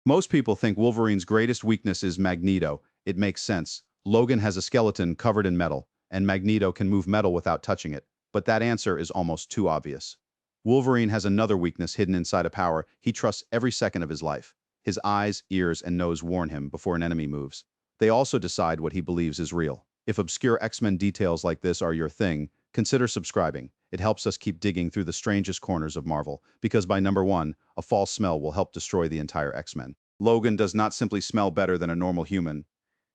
Most people think Wolverine's greatest weakness is Magneto. It makes sense. Logan has a skeleton covered in metal, and Magneto can move metal without touching it. But that answer is almost too obvious. Wolverine has another weakness hidden inside a power he trusts every second of his life. His eyes, ears, and nose warn him before an enemy moves. They also decide what he believes is real. If obscure X-Men details like this are your thing, consider subscribing. It helps us keep digging through the strangest corners of Marvel, because by number 1, a false smell will help destroy the entire X-Men. Logan does not simply smell better than a normal human.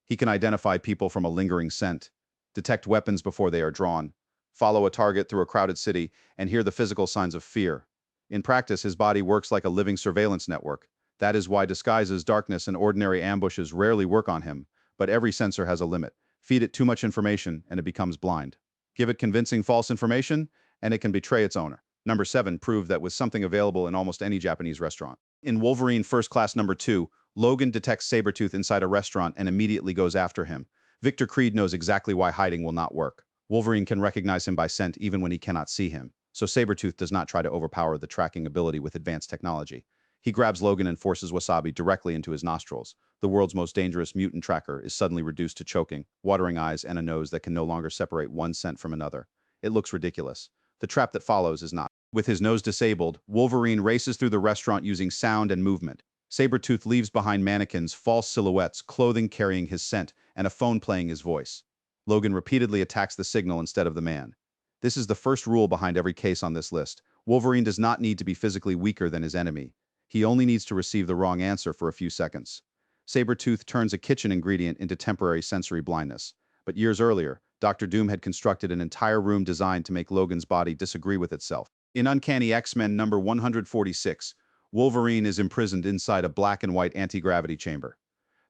He can identify people from a lingering scent, detect weapons before they are drawn, follow a target through a crowded city, and hear the physical signs of fear. In practice, his body works like a living surveillance network. That is why disguises, darkness, and ordinary ambushes rarely work on him, but every sensor has a limit. Feed it too much information, and it becomes blind. Give it convincing false information, and it can betray its owner. Number 7 proved that with something available in almost any Japanese restaurant. In Wolverine First Class number 2, Logan detects Sabretooth inside a restaurant and immediately goes after him. Victor Creed knows exactly why hiding will not work. Wolverine can recognize him by scent even when he cannot see him, so Sabretooth does not try to overpower the tracking ability with advanced technology. He grabs Logan and forces Wasabi directly into his nostrils. The world's most dangerous mutant tracker is suddenly reduced to choking, watering eyes, and a nose that can no longer separate one scent from another. It looks ridiculous. The trap that follows is not. With his nose disabled, Wolverine races through the restaurant using sound and movement. Sabretooth leaves behind mannequins, false silhouettes, clothing carrying his scent, and a phone playing his voice. Logan repeatedly attacks the signal instead of the man. This is the first rule behind every case on this list. Wolverine does not need to be physically weaker than his enemy. He only needs to receive the wrong answer for a few seconds. Sabretooth turns a kitchen ingredient into temporary sensory blindness. But years earlier, Dr. Doom had constructed an entire room designed to make Logan's body disagree with itself. In Uncanny X-Men number 146, Wolverine is imprisoned inside a black and white anti-gravity chamber.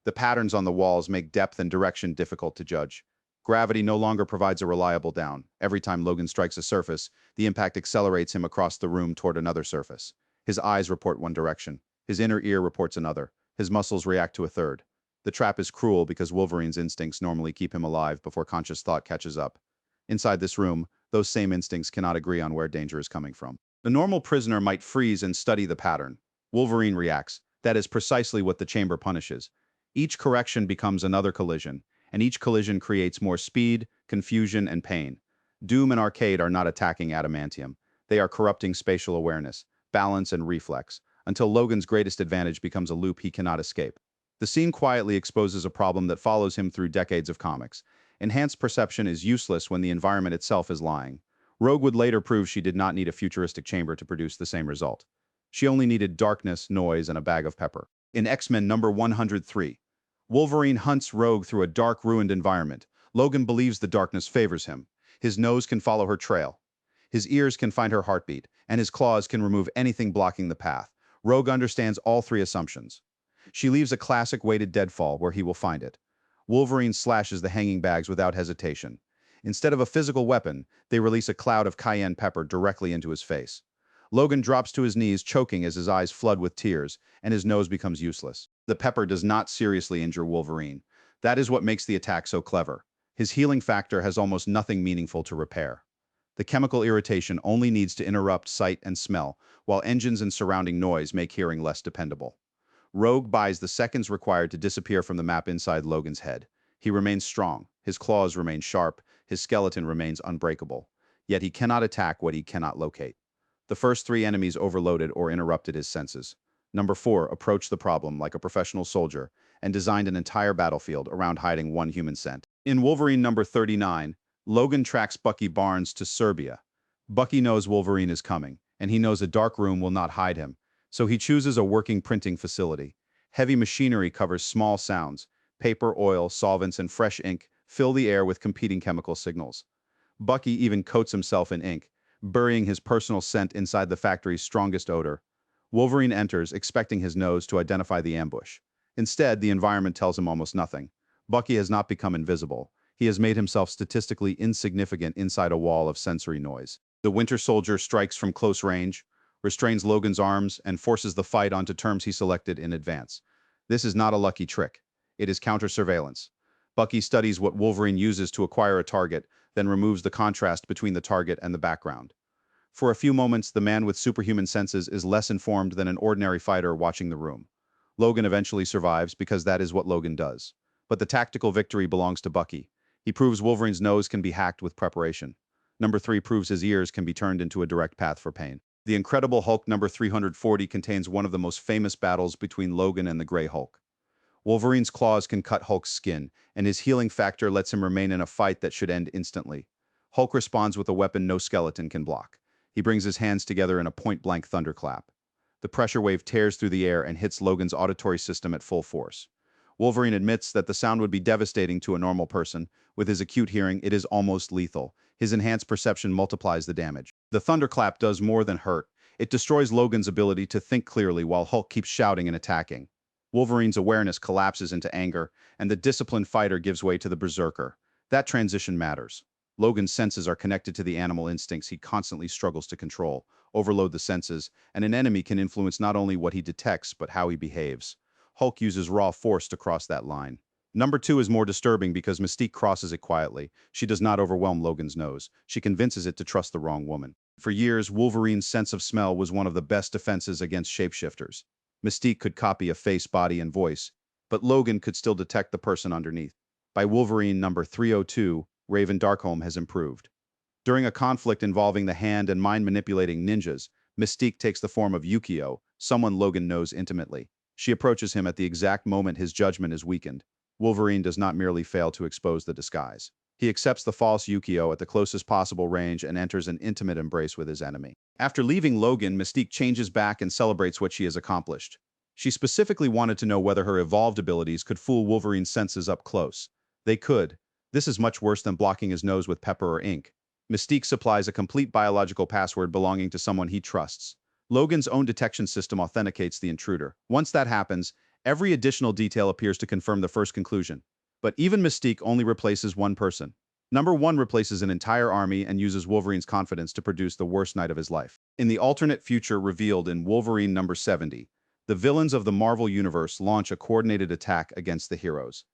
The patterns on the walls make depth and direction difficult to judge. Gravity no longer provides a reliable down. Every time Logan strikes a surface, the impact accelerates him across the room toward another surface. His eyes report one direction. His inner ear reports another. His muscles react to a third. The trap is cruel because Wolverine's instincts normally keep him alive before conscious thought catches up. Inside this room, those same instincts cannot agree on where danger is coming from. A normal prisoner might freeze and study the pattern. Wolverine reacts. That is precisely what the chamber punishes. Each correction becomes another collision, and each collision creates more speed, confusion, and pain. Doom and Arcade are not attacking adamantium. They are corrupting spatial awareness, balance, and reflex, until Logan's greatest advantage becomes a loop he cannot escape. The scene quietly exposes a problem that follows him through decades of comics. Enhanced perception is useless when the environment itself is lying. Rogue would later prove she did not need a futuristic chamber to produce the same result. She only needed darkness, noise, and a bag of pepper. In X-Men number 103, Wolverine hunts Rogue through a dark, ruined environment. Logan believes the darkness favors him. His nose can follow her trail. His ears can find her heartbeat, and his claws can remove anything blocking the path. Rogue understands all three assumptions. She leaves a classic weighted deadfall where he will find it. Wolverine slashes the hanging bags without hesitation. Instead of a physical weapon, they release a cloud of cayenne pepper directly into his face. Logan drops to his knees, choking as his eyes flood with tears, and his nose becomes useless. The pepper does not seriously injure Wolverine. That is what makes the attack so clever. His healing factor has almost nothing meaningful to repair. The chemical irritation only needs to interrupt sight and smell, while engines and surrounding noise make hearing less dependable. Rogue buys the seconds required to disappear from the map inside Logan's head. He remains strong, his claws remain sharp, his skeleton remains unbreakable. Yet he cannot attack what he cannot locate. The first three enemies overloaded or interrupted his senses. Number 4 approached the problem like a professional soldier and designed an entire battlefield around hiding one human scent. In Wolverine number 39, Logan tracks Bucky Barnes to Serbia. Bucky knows Wolverine is coming, and he knows a dark room will not hide him, so he chooses a working printing facility. Heavy machinery covers small sounds. Paper, oil, solvents, and fresh ink fill the air with competing chemical signals. Bucky even coats himself in ink, burying his personal scent inside the factory's strongest odor. Wolverine enters, expecting his nose to identify the ambush. Instead, the environment tells him almost nothing. Bucky has not become invisible. He has made himself statistically insignificant inside a wall of sensory noise. The Winter Soldier strikes from close range, restrains Logan's arms, and forces the fight onto terms he selected in advance. This is not a lucky trick. It is counter-surveillance. Bucky studies what Wolverine uses to acquire a target, then removes the contrast between the target and the background. For a few moments, the man with superhuman senses is less informed than an ordinary fighter watching the room. Logan eventually survives because that is what Logan does. But the tactical victory belongs to Bucky. He proves Wolverine's nose can be hacked with preparation. Number 3 proves his ears can be turned into a direct path for pain. The Incredible Hulk number 340 contains one of the most famous battles between Logan and the Grey Hulk. Wolverine's claws can cut Hulk's skin, and his healing factor lets him remain in a fight that should end instantly. Hulk responds with a weapon no skeleton can block. He brings his hands together in a point-blank thunderclap. The pressure wave tears through the air and hits Logan's auditory system at full force. Wolverine admits that the sound would be devastating to a normal person. With his acute hearing, it is almost lethal. His enhanced perception multiplies the damage. The thunderclap does more than hurt. It destroys Logan's ability to think clearly while Hulk keeps shouting and attacking. Wolverine's awareness collapses into anger, and the disciplined fighter gives way to the berserker. That transition matters. Logan's senses are connected to the animal instincts he constantly struggles to control. Overload the senses, and an enemy can influence not only what he detects, but how he behaves. Hulk uses raw force to cross that line. Number 2 is more disturbing because Mystique crosses it quietly. She does not overwhelm Logan's nose. She convinces it to trust the wrong woman. For years, Wolverine's sense of smell was one of the best defenses against shapeshifters. Mystique could copy a face, body, and voice, but Logan could still detect the person underneath. By Wolverine number 302, Raven Darkholme has improved. During a conflict involving the hand and mind-manipulating ninjas, Mystique takes the form of Yukio, someone Logan knows intimately. She approaches him at the exact moment his judgment is weakened. Wolverine does not merely fail to expose the disguise. He accepts the false Yukio at the closest possible range and enters an intimate embrace with his enemy. After leaving Logan, Mystique changes back and celebrates what she has accomplished. She specifically wanted to know whether her evolved abilities could fool Wolverine's senses up close. They could. This is much worse than blocking his nose with pepper or ink. Mystique supplies a complete biological password belonging to someone he trusts. Logan's own detection system authenticates the intruder. Once that happens, every additional detail appears to confirm the first conclusion. But even Mystique only replaces one person. Number 1 replaces an entire army and uses Wolverine's confidence to produce the worst night of his life. In the alternate future revealed in Wolverine number 70, the villains of the Marvel Universe launch a coordinated attack against the heroes.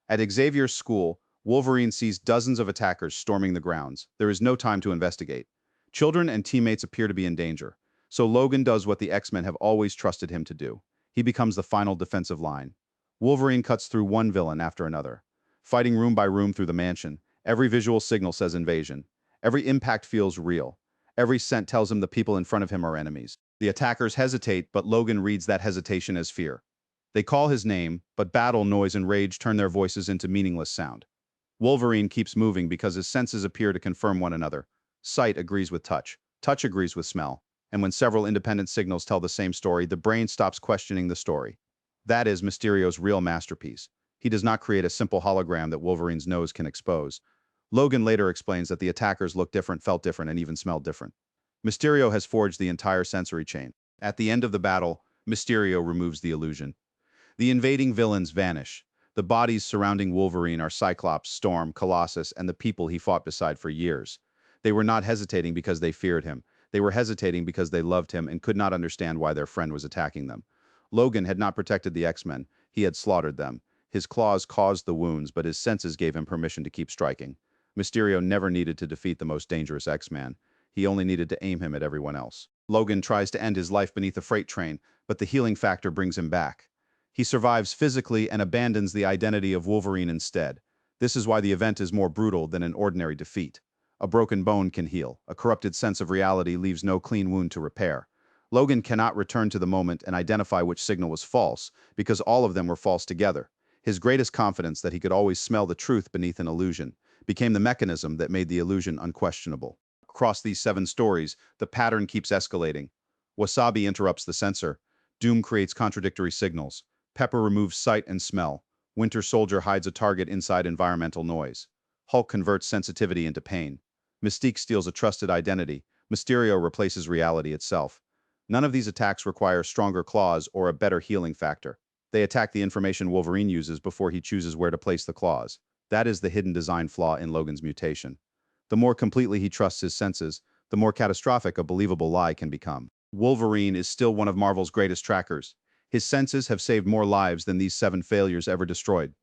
At Xavier's school, Wolverine sees dozens of attackers storming the grounds. There is no time to investigate. Children and teammates appear to be in danger. So Logan does what the X-Men have always trusted him to do. He becomes the final defensive line. Wolverine cuts through one villain after another, fighting room by room through the mansion. Every visual signal says invasion. Every impact feels real. Every scent tells him the people in front of him are enemies. The attackers hesitate, but Logan reads that hesitation as fear. They call his name, but battle, noise, and rage turn their voices into meaningless sound. Wolverine keeps moving because his senses appear to confirm one another. Sight agrees with touch. Touch agrees with smell. And when several independent signals tell the same story, the brain stops questioning the story. That is Mysterio's real masterpiece. He does not create a simple hologram that Wolverine's nose can expose. Logan later explains that the attackers looked different, felt different, and even smelled different. Mysterio has forged the entire sensory chain. At the end of the battle, Mysterio removes the illusion. The invading villains vanish. The bodies surrounding Wolverine are Cyclops, Storm, Colossus, and the people he fought beside for years. They were not hesitating because they feared him. They were hesitating because they loved him and could not understand why their friend was attacking them. Logan had not protected the X-Men. He had slaughtered them. His claws caused the wounds, but his senses gave him permission to keep striking. Mysterio never needed to defeat the most dangerous X-Man. He only needed to aim him at everyone else. Logan tries to end his life beneath a freight train, but the healing factor brings him back. He survives physically and abandons the identity of Wolverine instead. This is why the event is more brutal than an ordinary defeat. A broken bone can heal. A corrupted sense of reality leaves no clean wound to repair. Logan cannot return to the moment and identify which signal was false, because all of them were false together. His greatest confidence that he could always smell the truth beneath an illusion became the mechanism that made the illusion unquestionable. Across these 7 stories, the pattern keeps escalating. Wasabi interrupts the sensor. Doom creates contradictory signals. Pepper removes sight and smell. Winter Soldier hides a target inside environmental noise. Hulk converts sensitivity into pain. Mystique steals a trusted identity. Mysterio replaces reality itself. None of these attacks require stronger claws or a better healing factor. They attack the information Wolverine uses before he chooses where to place the claws. That is the hidden design flaw in Logan's mutation. The more completely he trusts his senses, the more catastrophic a believable lie can become. Wolverine is still one of Marvel's greatest trackers. His senses have saved more lives than these 7 failures ever destroyed.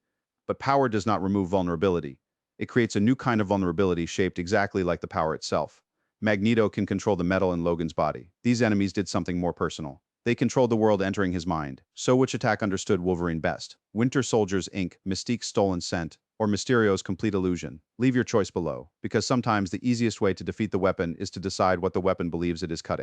But power does not remove vulnerability. It creates a new kind of vulnerability shaped exactly like the power itself. Magneto can control the metal in Logan's body. These enemies did something more personal. They controlled the world entering his mind. So which attack understood Wolverine best? Winter Soldier's ink, Mystique's stolen scent, or Mysterio's complete illusion? Leave your choice below, because sometimes the easiest way to defeat the weapon is to decide what the weapon believes it is cutting.